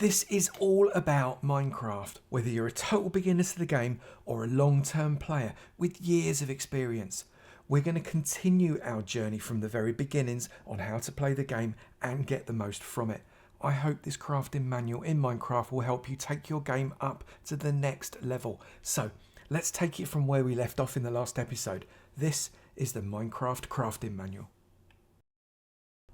This is all about Minecraft, whether you're a total beginner to the game or a long-term player with years of experience. We're going to continue our journey from the very beginnings on how to play the game and get the most from it. I hope this crafting manual in Minecraft will help you take your game up to the next level. So let's take it from where we left off in the last episode. This is the Minecraft crafting manual.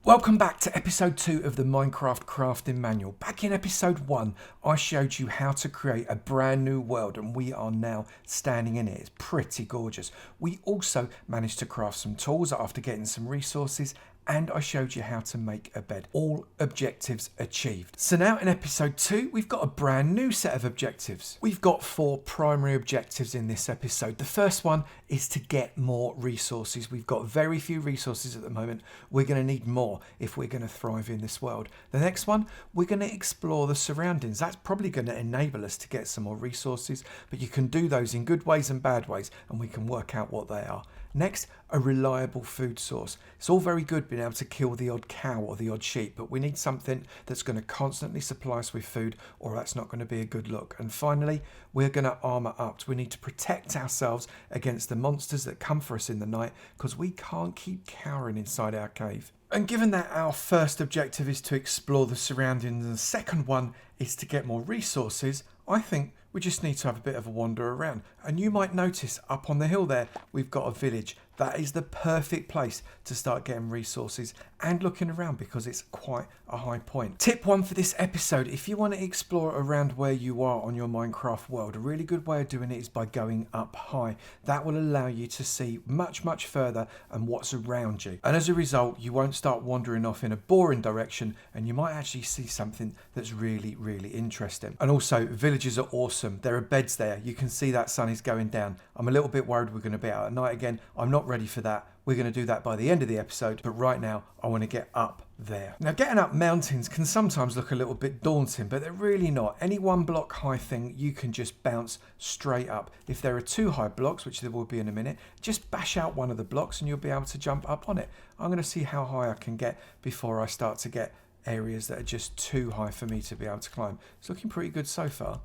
Welcome back to episode 2 of the Minecraft crafting manual. Back in episode 1, I showed you how to create a brand new world and we are now standing in it. It's pretty gorgeous. We also managed to craft some tools after getting some resources, and I showed you how to make a bed. All objectives achieved. So now in episode 2, we've got a brand new set of objectives. We've got 4 primary objectives in this episode. The first one is to get more resources. We've got very few resources at the moment. We're going to need more if we're going to thrive in this world. The next one, we're going to explore the surroundings. That's probably going to enable us to get some more resources, but you can do those in good ways and bad ways, and we can work out what they are. Next, a reliable food source. It's all very good being able to kill the odd cow or the odd sheep, but we need something that's going to constantly supply us with food, or that's not going to be a good look. And finally, we're going to armour up. We need to protect ourselves against the monsters that come for us in the night, because we can't keep cowering inside our cave. And given that our first objective is to explore the surroundings and the second one is to get more resources, I think we just need to have a bit of a wander around. And you might notice up on the hill there, we've got a village. That is the perfect place to start getting resources and looking around because it's quite a high point. Tip 1 for this episode, if you want to explore around where you are on your Minecraft world, a really good way of doing it is by going up high. That will allow you to see much further and what's around you. And as a result, you won't start wandering off in a boring direction and you might actually see something that's really interesting. And also, villages are awesome. There are beds there. You can see that sun is going down. I'm a little bit worried we're going to be out at night again. I'm not ready for that. We're going to do that by the end of the episode, but right now I want to get up there. Now, getting up mountains can sometimes look a little bit daunting, but they're really not. Any 1 block high thing you can just bounce straight up. If there are 2 high blocks, which there will be in a minute, just bash out one of the blocks and you'll be able to jump up on it. I'm going to see how high I can get before I start to get areas that are just too high for me to be able to climb. It's looking pretty good so far.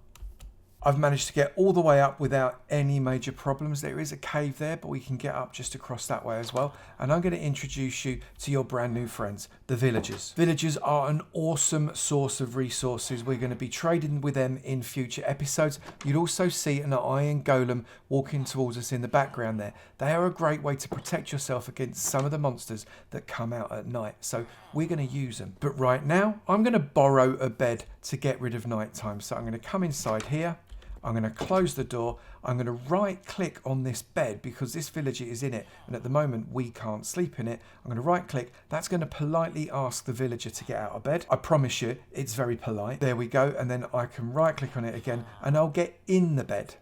I've managed to get all the way up without any major problems. There is a cave there, but we can get up just across that way as well. And I'm going to introduce you to your brand new friends, the villagers. Villagers are an awesome source of resources. We're going to be trading with them in future episodes. You'd also see an iron golem walking towards us in the background there. They are a great way to protect yourself against some of the monsters that come out at night. So we're going to use them. But right now, I'm going to borrow a bed to get rid of nighttime. So I'm going to come inside here. I'm going to close the door. I'm going to right click on this bed because this villager is in it and at the moment we can't sleep in it. I'm going to right click. That's going to politely ask the villager to get out of bed. I promise you it's very polite. There we go. And then I can right click on it again and I'll get in the bed.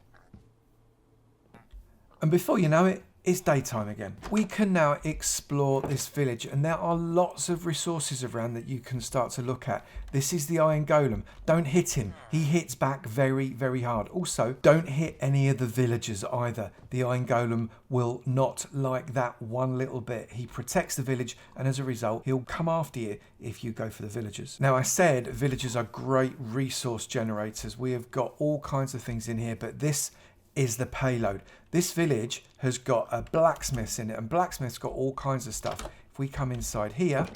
And before you know it, it's daytime again. We can now explore this village and there are lots of resources around that you can start to look at. This is the iron golem. Don't hit him. He hits back very hard. Also, don't hit any of the villagers either. The iron golem will not like that one little bit. He protects the village and as a result, he'll come after you if you go for the villagers. Now, I said villagers are great resource generators. We have got all kinds of things in here, but this is the payload. This village has got a blacksmiths in it and blacksmiths got all kinds of stuff. If we come inside here,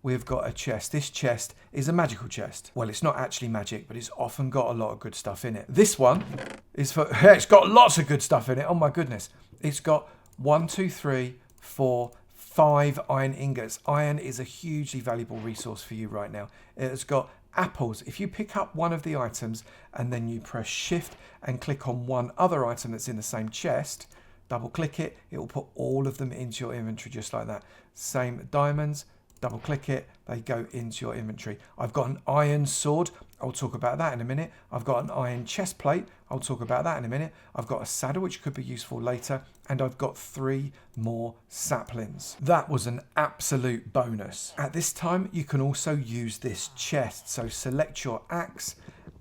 we've got a chest. This chest is a magical chest. Well, it's not actually magic, but it's often got a lot of good stuff in it. This one is for, it's got lots of good stuff in it. Oh my goodness. It's got 1, 2, 3, 4, 5 iron ingots. Iron is a hugely valuable resource for you right now. It has got apples. If you pick up one of the items and then you press shift and click on one other item that's in the same chest, double click it, it will put all of them into your inventory just like that. Same diamonds, double click it, they go into your inventory. I've got an iron sword. I'll talk about that in a minute. I've got an iron chest plate. I'll talk about that in a minute. I've got a saddle, which could be useful later. And I've got 3 more saplings. That was an absolute bonus. At this time, you can also use this chest. So select your axe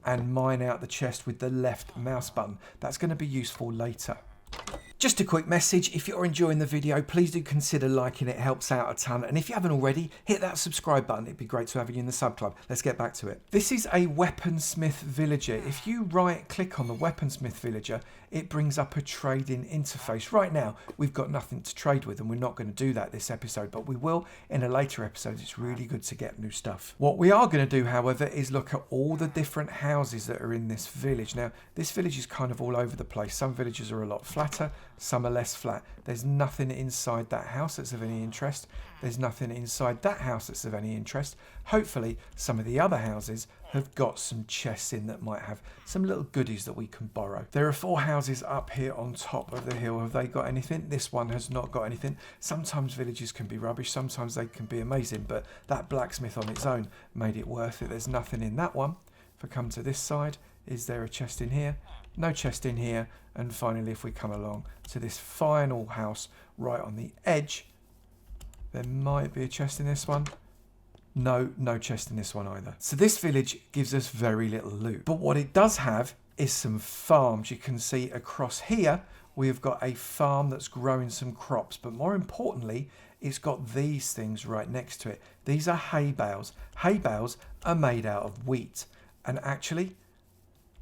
and mine out the chest with the left mouse button. That's going to be useful later. Just a quick message, if you're enjoying the video, please do consider liking it, helps out a ton. And if you haven't already, hit that subscribe button. It'd be great to have you in the sub club. Let's get back to it. This is a weaponsmith villager. If you right click on the weaponsmith villager, it brings up a trading interface. Right now, we've got nothing to trade with, and we're not going to do that this episode, but we will in a later episode. It's really good to get new stuff. What we are going to do, however, is look at all the different houses that are in this village. Now, this village is kind of all over the place. Some villages are a lot flatter, some are less flat. There's nothing inside that house that's of any interest. There's nothing inside that house that's of any interest. Hopefully, some of the other houses have got some chests in that might have some little goodies that we can borrow. There are 4 houses up here on top of the hill. Have they got anything? This one has not got anything. Sometimes villages can be rubbish. Sometimes they can be amazing, but that blacksmith on its own made it worth it. There's nothing in that one. If I come to this side, is there a chest in here? No chest in here. And finally, if we come along to this final house right on the edge, there might be a chest in this one. No chest in this one either. So this village gives us very little loot. But what it does have is some farms. You can see across here, we've got a farm that's growing some crops. But more importantly, it's got these things right next to it. These are hay bales. Hay bales are made out of wheat. And actually,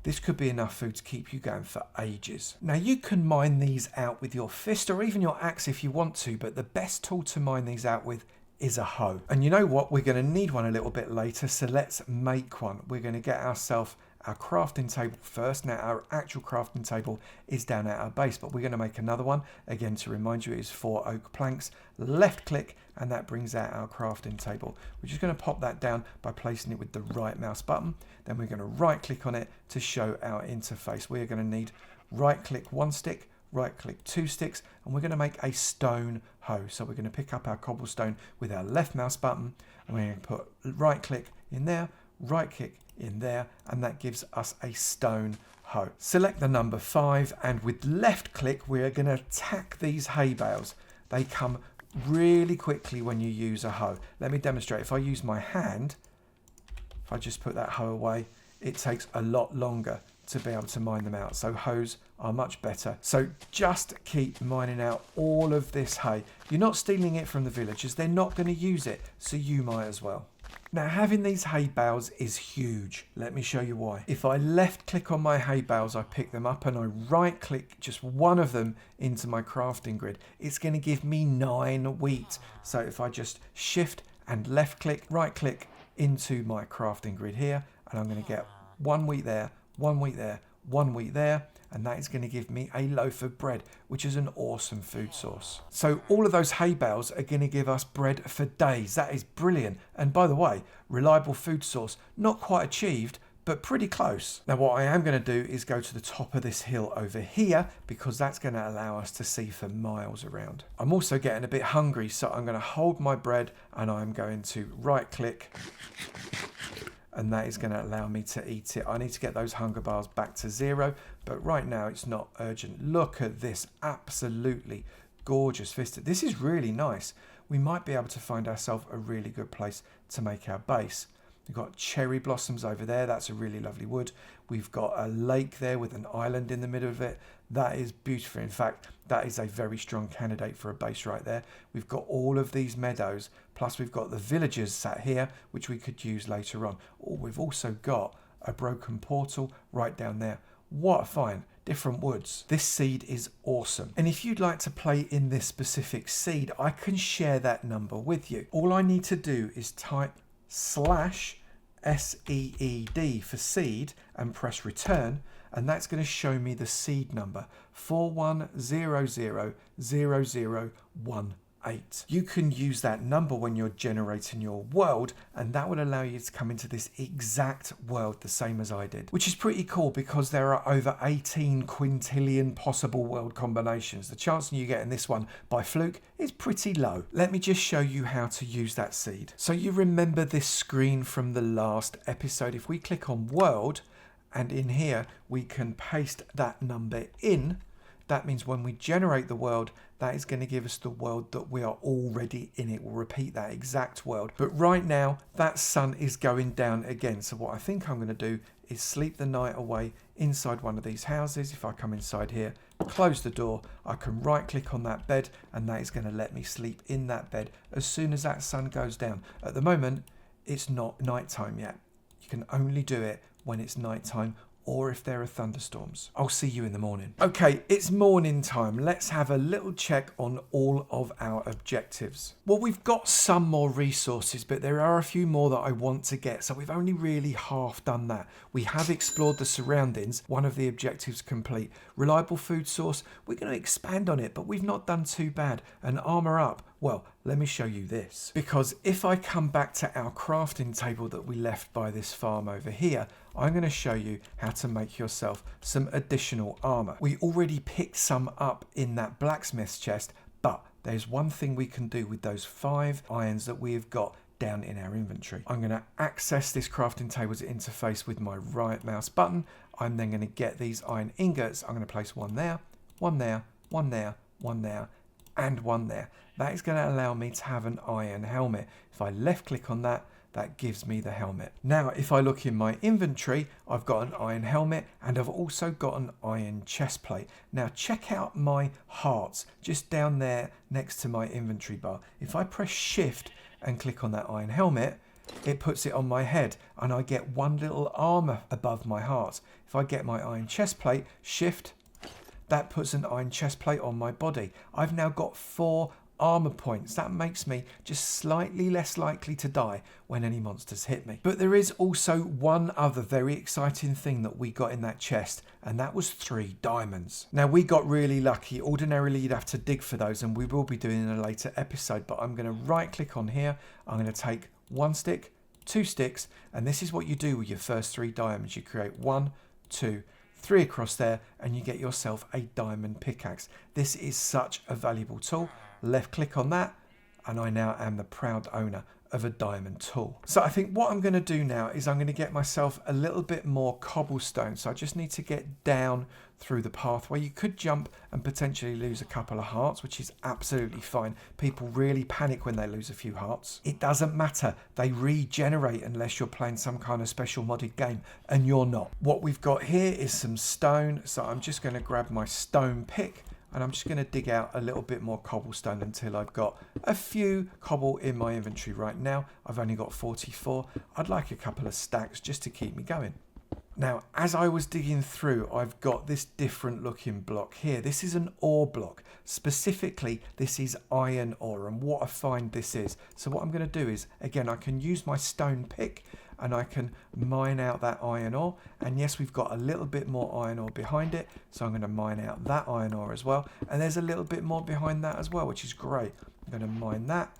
this could be enough food to keep you going for ages. Now, you can mine these out with your fist or even your axe if you want to, but the best tool to mine these out with is a hoe. And you know what? We're going to need one a little bit later, so let's make one. We're going to get ourselves our crafting table first. Now, our actual crafting table is down at our base, but we're going to make another one. Again, to remind you, it is 4 oak planks. Left click, and that brings out our crafting table. We're just going to pop that down by placing it with the right mouse button. Then we're going to right click on it to show our interface. We are going to need right click 1 stick, right click 2 sticks, and we're going to make a stone hoe. So we're going to pick up our cobblestone with our left mouse button, and we're going to put right click in there, right click in there, and that gives us a stone hoe. Select the number 5, and with left click we're going to tack these hay bales. They come really quickly when you use a hoe. Let me demonstrate. If I use my hand, if I just put that hoe away, it takes a lot longer to be able to mine them out. So hoes are much better. So just keep mining out all of this hay. You're not stealing it from the villagers. They're not going to use it, so you might as well. Now, having these hay bales is huge. Let me show you why. If I left click on my hay bales, I pick them up and I right click just one of them into my crafting grid, it's going to give me 9 wheat. So if I just shift and left click, right click into my crafting grid here, and I'm going to get 1 wheat there, 1 wheat there, 1 wheat there, and that is going to give me a loaf of bread, which is an awesome food source. So all of those hay bales are going to give us bread for days. That is brilliant. And by the way, reliable food source, not quite achieved, but pretty close. Now what I am going to do is go to the top of this hill over here, because that's going to allow us to see for miles around. I'm also getting a bit hungry, so I'm going to hold my bread and I'm going to right click, and that is going to allow me to eat it. I need to get those hunger bars back to 0, but right now it's not urgent. Look at this absolutely gorgeous vista. This is really nice. We might be able to find ourselves a really good place to make our base. We've got cherry blossoms over there. That's a really lovely wood. We've got a lake there with an island in the middle of it. That is beautiful. In fact, that is a very strong candidate for a base right there. We've got all of these meadows, plus we've got the villagers sat here, which we could use later on. Oh, we've also got a broken portal right down there. What a find. Different woods. This seed is awesome. And if you'd like to play in this specific seed, I can share that number with you. All I need to do is type /SEED for seed and press return, and that's going to show me the seed number 41000018. You can use that number when you're generating your world, and that will allow you to come into this exact world the same as I did, which is pretty cool because there are over 18 quintillion possible world combinations. The chance of you getting this one by fluke is pretty low. Let me just show you how to use that seed. So you remember this screen from the last episode. If we click on world, and in here we can paste that number in, that means when we generate the world, that is going to give us the world that we are already in. It will repeat that exact world. But right now, that sun is going down again. So what I think I'm going to do is sleep the night away inside one of these houses. If I come inside here, close the door, I can right click on that bed, and that is going to let me sleep in that bed as soon as that sun goes down. At the moment, it's not nighttime yet. You can only do it when it's nighttime or if there are thunderstorms. I'll see you in the morning. Okay, it's morning time. Let's have a little check on all of our objectives. Well, we've got some more resources, but there are a few more that I want to get, so we've only really half done that. We have explored the surroundings, one of the objectives complete. Reliable food source, we're going to expand on it, but we've not done too bad. And armor up, well, let me show you this. Because if I come back to our crafting table that we left by this farm over here, I'm going to show you how to make yourself some additional armor. We already picked some up in that blacksmith's chest, but there's one thing we can do with those 5 irons that we have got down in our inventory. I'm going to access this crafting table's interface with my right mouse button. I'm then going to get these iron ingots. I'm going to place one there, one there, one there, one there, and one there. That is going to allow me to have an iron helmet. If I left click on that, that gives me the helmet. Now, if I look in my inventory, I've got an iron helmet and I've also got an iron chest plate. Now, check out my hearts just down there next to my inventory bar. If I press shift and click on that iron helmet, it puts it on my head and I get one little armor above my heart. If I get my iron chest plate, shift, that puts an iron chest plate on my body. I've now got 4 armor points. That makes me just slightly less likely to die when any monsters hit me. But there is also one other very exciting thing that we got in that chest, and that was 3 diamonds. Now, we got really lucky. Ordinarily you'd have to dig for those, and we will be doing in a later episode, but I'm going to right click on here. I'm going to take 1 stick, 2 sticks, and this is what you do with your first 3 diamonds. You create 1, 2, 3 across there, and you get yourself a diamond pickaxe. This is such a valuable tool. Left click on that, and I now am the proud owner of a diamond tool. So I think what I'm going to do now is I'm going to get myself a little bit more cobblestone. So I just need to get down through the pathway. You could jump and potentially lose a couple of hearts, which is absolutely fine. People really panic when they lose a few hearts. It doesn't matter. They regenerate unless you're playing some kind of special modded game, and you're not. What we've got here is some stone. So I'm just going to grab my stone pick, and I'm just going to dig out a little bit more cobblestone until I've got a few cobble in my inventory. Right now I've only got 44. I'd like a couple of stacks just to keep me going. Now, as I was digging through, I've got this different looking block here. This is an ore block. Specifically, this is iron ore, and what I find this is. So what I'm going to do is, again, I can use my stone pick and I can mine out that iron ore. And yes, we've got a little bit more iron ore behind it, so I'm going to mine out that iron ore as well. And there's a little bit more behind that as well, which is great. I'm going to mine that,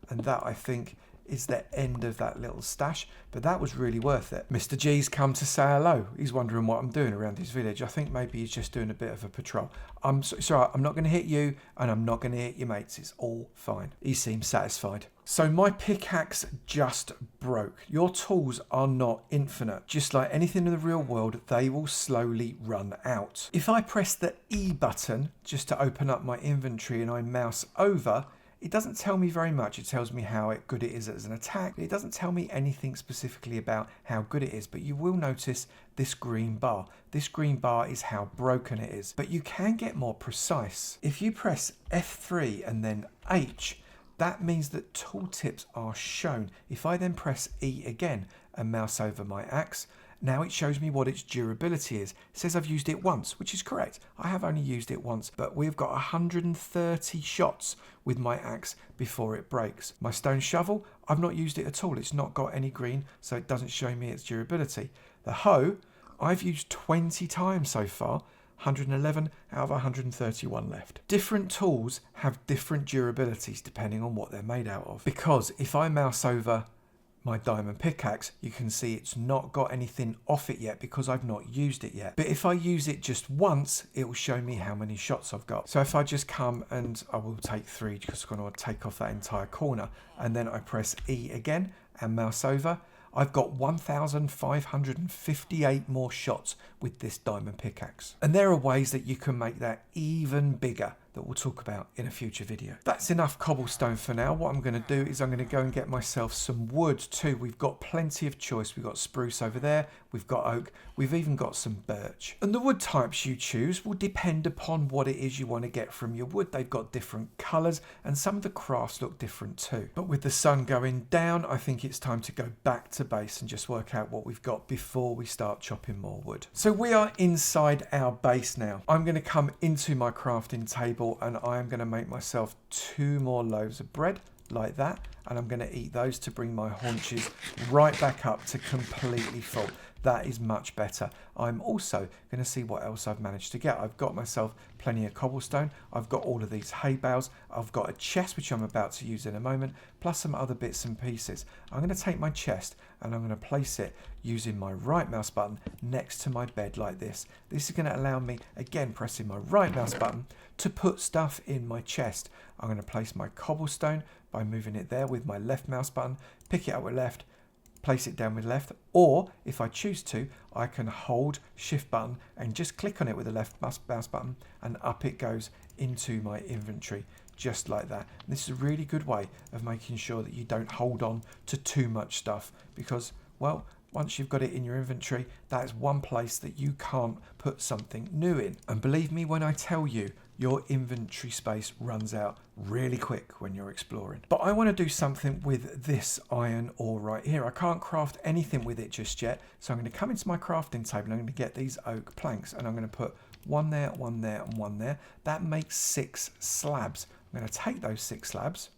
and that, I think, is the end of that little stash, but that was really worth it. Mr. G's come to say hello. He's wondering what I'm doing around his village. I think maybe he's just doing a bit of a patrol. I'm sorry, I'm not going to hit you, and I'm not going to hit your mates. It's all fine. He seems satisfied. So my pickaxe just broke. Your tools are not infinite. Just like anything in the real world, they will slowly run out. If I press the E button just to open up my inventory and I mouse over, it doesn't tell me very much. It tells me how good it is as an attack. It doesn't tell me anything specifically about how good it is, but you will notice this green bar. This green bar is how broken it is, but you can get more precise. If you press F3 and then H, that means that tooltips are shown. If I then press E again and mouse over my axe, now it shows me what its durability is. It says I've used it once, which is correct. I have only used it once, but we've got 130 shots with my axe before it breaks. My stone shovel, I've not used it at all. It's not got any green, so it doesn't show me its durability. The hoe, I've used 20 times so far. 111 out of 131 left. Different tools have different durabilities depending on what they're made out of. Because if I mouse over my diamond pickaxe, you can see it's not got anything off it yet because I've not used it yet. But if I use it just once, it will show me how many shots I've got. So if I just come and I will take 3 because I'm going to take off that entire corner, and then I press E again and mouse over, I've got 1,558 more shots with this diamond pickaxe. And there are ways that you can make that even bigger. that we'll talk about in a future video. That's enough cobblestone for now. What I'm going to do is I'm going to go and get myself some wood too. We've got plenty of choice. We've got spruce over there, we've got oak, we've even got some birch. And the wood types you choose will depend upon what it is you want to get from your wood. They've got different colours and some of the crafts look different too. But with the sun going down, I think it's time to go back to base and just work out what we've got before we start chopping more wood. So we are inside our base now. I'm going to come into my crafting table and I am going to make myself 2 more loaves of bread like that, and I'm going to eat those to bring my haunches right back up to completely full. That is much better. I'm also going to see what else I've managed to get. I've got myself plenty of cobblestone. I've got all of these hay bales. I've got a chest, which I'm about to use in a moment, plus some other bits and pieces. I'm going to take my chest and I'm going to place it using my right mouse button next to my bed like this. This is going to allow me, again, pressing my right mouse button to put stuff in my chest. I'm going to place my cobblestone by moving it there with my left mouse button, pick it up with left, place it down with left, or if I choose to, I can hold shift button and just click on it with the left mouse button and up it goes into my inventory just like that. And this is a really good way of making sure that you don't hold on to too much stuff because, well, once you've got it in your inventory, that is one place that you can't put something new in. And believe me when I tell you, your inventory space runs out really quick when you're exploring. But I want to do something with this iron ore right here. I can't craft anything with it just yet. So I'm going to come into my crafting table and I'm going to get these oak planks and I'm going to put 1 there, 1 there and 1 there. That makes 6 slabs. I'm going to take those 6 slabs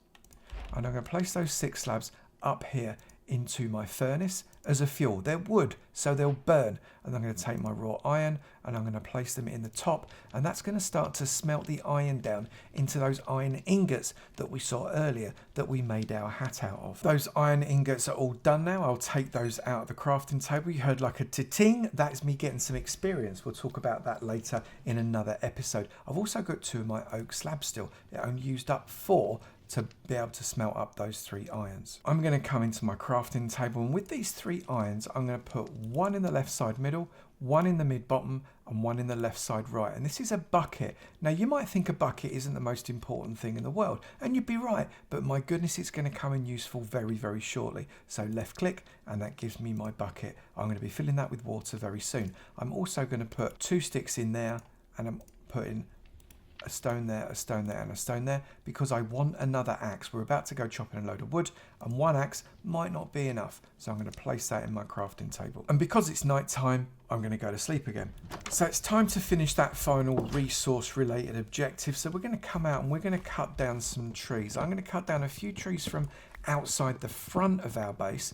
and I'm going to place those 6 slabs up here into my furnace as a fuel. They're wood, so they'll burn. And I'm going to take my raw iron and I'm going to place them in the top, and that's going to start to smelt the iron down into those iron ingots that we saw earlier that we made our hat out of. Those iron ingots are all done now. I'll take those out of the crafting table. You heard like a ting. That's me getting some experience. We'll talk about that later in another episode. I've also got 2 of my oak slabs still. I only used up 4 to be able to smelt up those 3 irons. I'm going to come into my crafting table, and with these 3 irons I'm going to put 1 in the left side middle, 1 in the mid bottom and 1 in the left side right. And this is a bucket. Now you might think a bucket isn't the most important thing in the world, and you'd be right, but my goodness, it's going to come in useful very, very shortly. So left click and that gives me my bucket. I'm going to be filling that with water very soon. I'm also going to put 2 sticks in there and I'm putting a stone there, a stone there and a stone there because I want another axe. We're about to go chopping a load of wood and 1 axe might not be enough, so I'm going to place that in my crafting table. And because it's night time, I'm going to go to sleep again. So it's time to finish that final resource related objective. So we're going to come out and we're going to cut down some trees. I'm going to cut down a few trees from outside the front of our base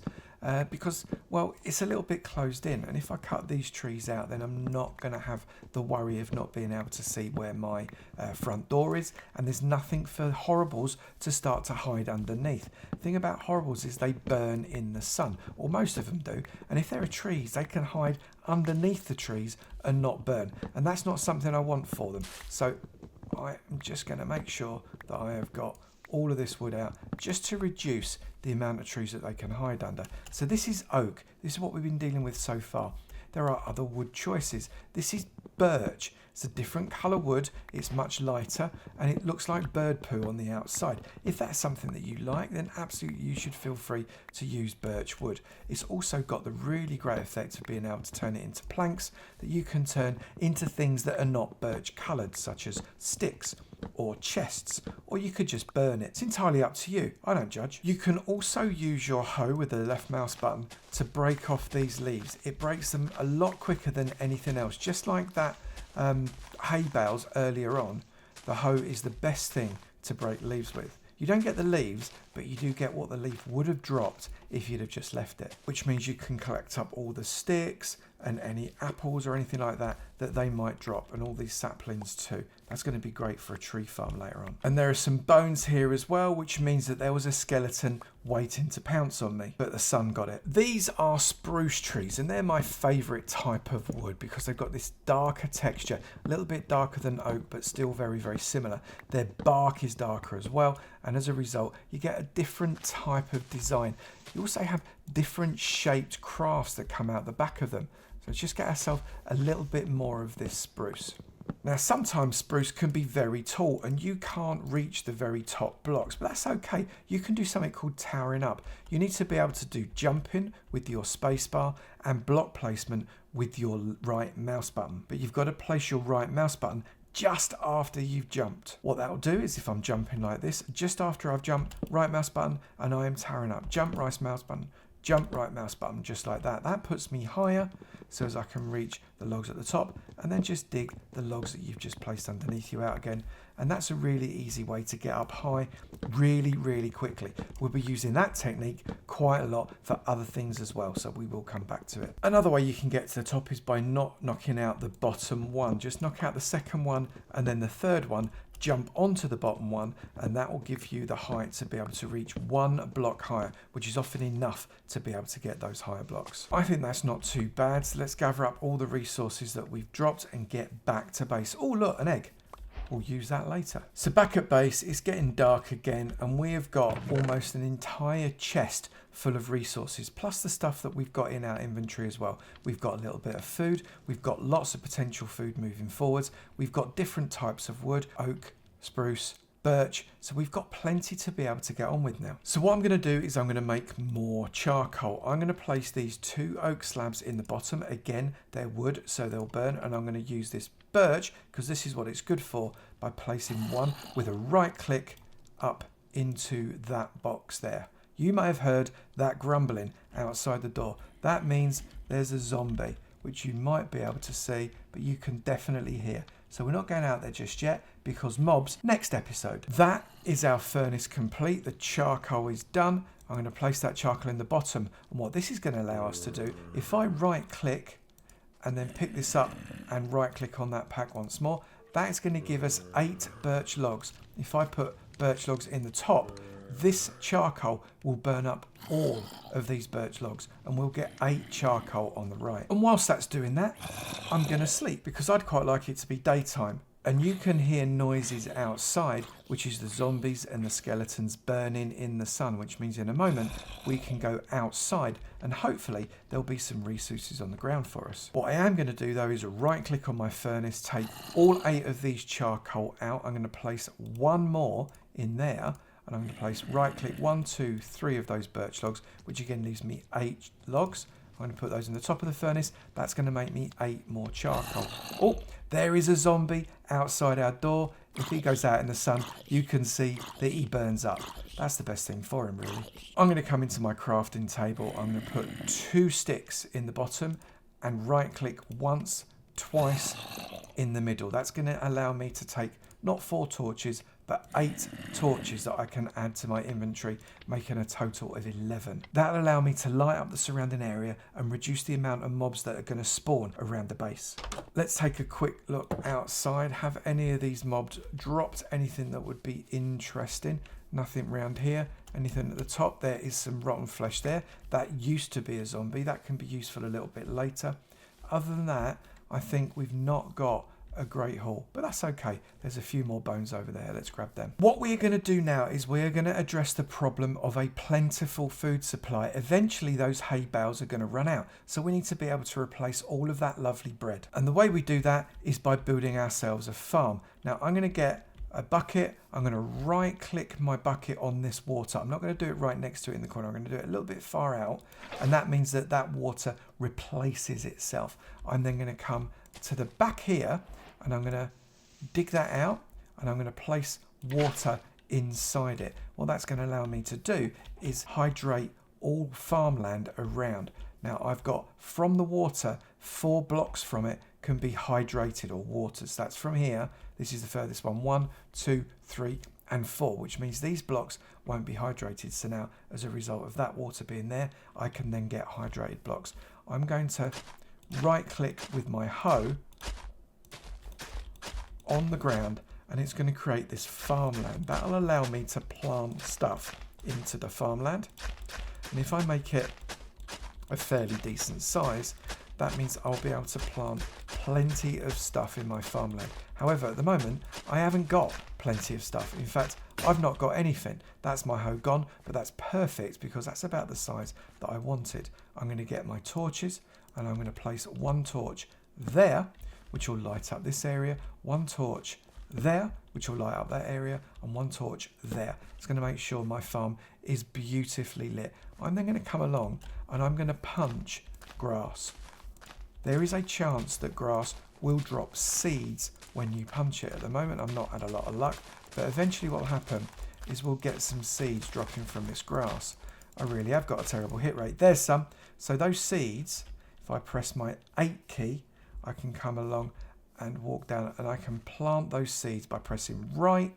because, well, it's a little bit closed in, and if I cut these trees out, then I'm not going to have the worry of not being able to see where my front door is, and there's nothing for horribles to start to hide underneath. The thing about horribles is they burn in the sun, or most of them do, and if there are trees, they can hide underneath the trees and not burn, and that's not something I want for them. So I'm just going to make sure that I have got all of this wood out just to reduce the amount of trees that they can hide under. So this is oak. This is what we've been dealing with so far. There are other wood choices. This is birch. It's a different colour wood. It's much lighter and it looks like bird poo on the outside. If that's something that you like, then absolutely you should feel free to use birch wood. It's also got the really great effect of being able to turn it into planks that you can turn into things that are not birch coloured, such as sticks or chests, or you could just burn it. It's entirely up to you. I don't judge. You can also use your hoe with the left mouse button to break off these leaves. It breaks them a lot quicker than anything else. Just like that hay bales earlier on, the hoe is the best thing to break leaves with. You don't get the leaves, but you do get what the leaf would have dropped if you'd have just left it, which means you can collect up all the sticks and any apples or anything like that that they might drop, and all these saplings too. That's going to be great for a tree farm later on. And there are some bones here as well, which means that there was a skeleton waiting to pounce on me, but the sun got it. These are spruce trees, and they're my favourite type of wood because they've got this darker texture, a little bit darker than oak, but still very, very similar. Their bark is darker as well, and as a result, you get a different type of design. You also have different shaped crafts that come out the back of them. So let's just get ourselves a little bit more of this spruce. Now, sometimes spruce can be very tall and you can't reach the very top blocks, but that's okay. You can do something called towering up. You need to be able to do jumping with your spacebar and block placement with your right mouse button. But you've got to place your right mouse button just after you've jumped. What that'll do is, if I'm jumping like this, just after I've jumped, right mouse button, and I am towering up. Jump, right mouse button, jump, right mouse button, just like that. That puts me higher so as I can reach the logs at the top, and then just dig the logs that you've just placed underneath you out again. And that's a really easy way to get up high really quickly. We'll be using that technique quite a lot for other things as well, so we will come back to it. Another way you can get to the top is by not knocking out the bottom one. Just knock out the second one and then the third one, jump onto the bottom one, and that will give you the height to be able to reach one block higher, which is often enough to be able to get those higher blocks. I think that's not too bad, so let's gather up all the resources that we've dropped and get back to base. Oh look, an egg. We'll use that later. So back at base, it's getting dark again, and we have got almost an entire chest full of resources, plus the stuff that we've got in our inventory as well. We've got a little bit of food, we've got lots of potential food moving forwards, we've got different types of wood, oak, spruce, birch, so we've got plenty to be able to get on with now. So what I'm going to do is I'm going to make more charcoal. I'm going to place these 2 oak slabs in the bottom. Again, they're wood, so they'll burn, and I'm going to use this birch because this is what it's good for, by placing one with a right click up into that box there. You may have heard that grumbling outside the door. That means there's a zombie, which you might be able to see, but you can definitely hear. So we're not going out there just yet, because mobs next episode. That is our furnace complete. The charcoal is done. I'm going to place that charcoal in the bottom, and what this is going to allow us to do, if I right click and then pick this up and right click on that pack once more, that's going to give us 8 birch logs. If I put birch logs in the top, this charcoal will burn up all of these birch logs, and we'll get 8 charcoal on the right. And whilst that's doing that, I'm going to sleep, because I'd quite like it to be daytime. And you can hear noises outside, which is the zombies and the skeletons burning in the sun, which means in a moment we can go outside and hopefully there'll be some resources on the ground for us. What I am going to do though is right click on my furnace, take all 8 of these charcoal out. I'm going to place 1 more in there, and I'm going to place right click 1, 2, 3 of those birch logs, which again leaves me 8 logs. I'm going to put those in the top of the furnace. That's going to make me 8 more charcoal. Oh, there is a zombie outside our door. If he goes out in the sun, you can see that he burns up. That's the best thing for him, really. I'm going to come into my crafting table. I'm going to put 2 sticks in the bottom and right click once, twice in the middle. That's going to allow me to take not 4 torches, but 8 torches that I can add to my inventory, making a total of 11. That'll allow me to light up the surrounding area and reduce the amount of mobs that are going to spawn around the base. Let's take a quick look outside. Have any of these mobs dropped anything that would be interesting? Nothing around here. Anything at the top? There is some rotten flesh there. That used to be a zombie. That can be useful a little bit later. Other than that, I think we've not got a great haul, but that's okay. There's a few more bones over there. Let's grab them. What we're going to do now is we're going to address the problem of a plentiful food supply. Eventually those hay bales are going to run out, so we need to be able to replace all of that lovely bread, and the way we do that is by building ourselves a farm. Now I'm going to get a bucket. I'm going to right click my bucket on this water. I'm not going to do it right next to it in the corner. I'm going to do it a little bit far out, and that means that that water replaces itself. I'm then going to come to the back here, and I'm going to dig that out, and I'm going to place water inside it. What that's going to allow me to do is hydrate all farmland around. Now I've got from the water, 4 blocks from it can be hydrated or watered. So that's from here. This is the furthest one. 1, 2, 3, and 4, which means these blocks won't be hydrated. So now, as a result of that water being there, I can then get hydrated blocks. I'm going to right click with my hoe on the ground, and it's going to create this farmland. That'll allow me to plant stuff into the farmland, and if I make it a fairly decent size, that means I'll be able to plant plenty of stuff in my farmland. However, at the moment I haven't got plenty of stuff. In fact, I've not got anything. That's my hoe gone, but that's perfect because that's about the size that I wanted. I'm going to get my torches, and I'm going to place 1 torch there, which will light up this area, 1 torch there, which will light up that area, and 1 torch there. It's going to make sure my farm is beautifully lit. I'm then going to come along and I'm going to punch grass. There is a chance that grass will drop seeds when you punch it. At the moment, I've not had a lot of luck, but eventually what will happen is we'll get some seeds dropping from this grass. I really have got a terrible hit rate. There's some. So those seeds, if I press my 8 key, I can come along and walk down and I can plant those seeds by pressing right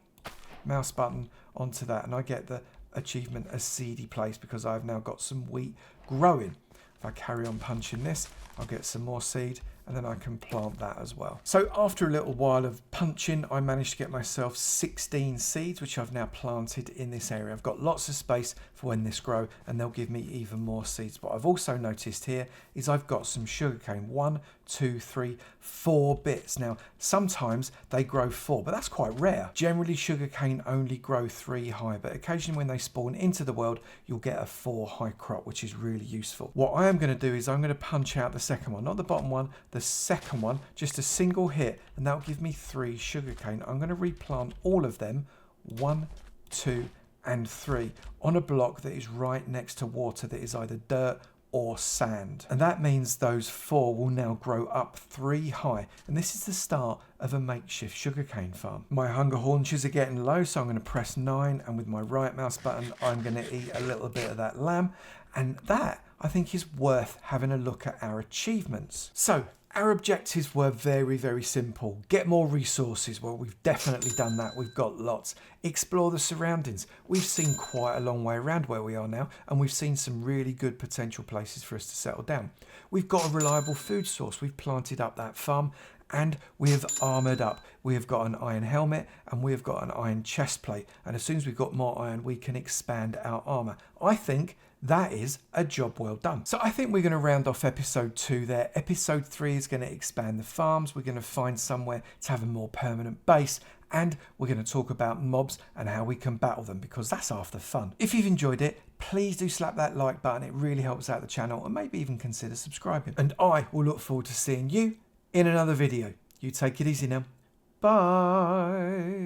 mouse button onto that, and I get the achievement as seedy place because I've now got some wheat growing. If I carry on punching this, I'll get some more seed, and then I can plant that as well. So after a little while of punching, I managed to get myself 16 seeds, which I've now planted in this area. I've got lots of space for when this grow, and they'll give me even more seeds. What I've also noticed here is I've got some sugarcane, 1, 2, 3, 4 bits. Now, sometimes they grow 4, but that's quite rare. Generally, sugarcane only grow 3 high, but occasionally when they spawn into the world, you'll get a 4 high crop, which is really useful. What I am going to do is I'm going to punch out the second one, not the bottom one, the second one, just a single hit, and that'll give me 3 sugarcane. I'm going to replant all of them, 1, 2, and 3, on a block that is right next to water that is either dirt or sand. And that means those 4 will now grow up 3 high. And this is the start of a makeshift sugarcane farm. My hunger haunches are getting low, so I'm going to press 9, and with my right mouse button, I'm going to eat a little bit of that lamb. And that, I think, is worth having a look at our achievements. So, our objectives were very, very simple. Get more resources. Well, we've definitely done that. We've got lots. Explore the surroundings. We've seen quite a long way around where we are now, and we've seen some really good potential places for us to settle down. We've got a reliable food source. We've planted up that farm, and we have armoured up. We have got an iron helmet, and we have got an iron chest plate. And as soon as we've got more iron, we can expand our armour. I think that is a job well done. So I think we're going to round off episode 2 there. Episode 3 is going to expand the farms. We're going to find somewhere to have a more permanent base, and we're going to talk about mobs and how we can battle them, because that's half the fun. If you've enjoyed it, please do slap that like button. It really helps out the channel, and maybe even consider subscribing. And I will look forward to seeing you in another video. You take it easy now. Bye.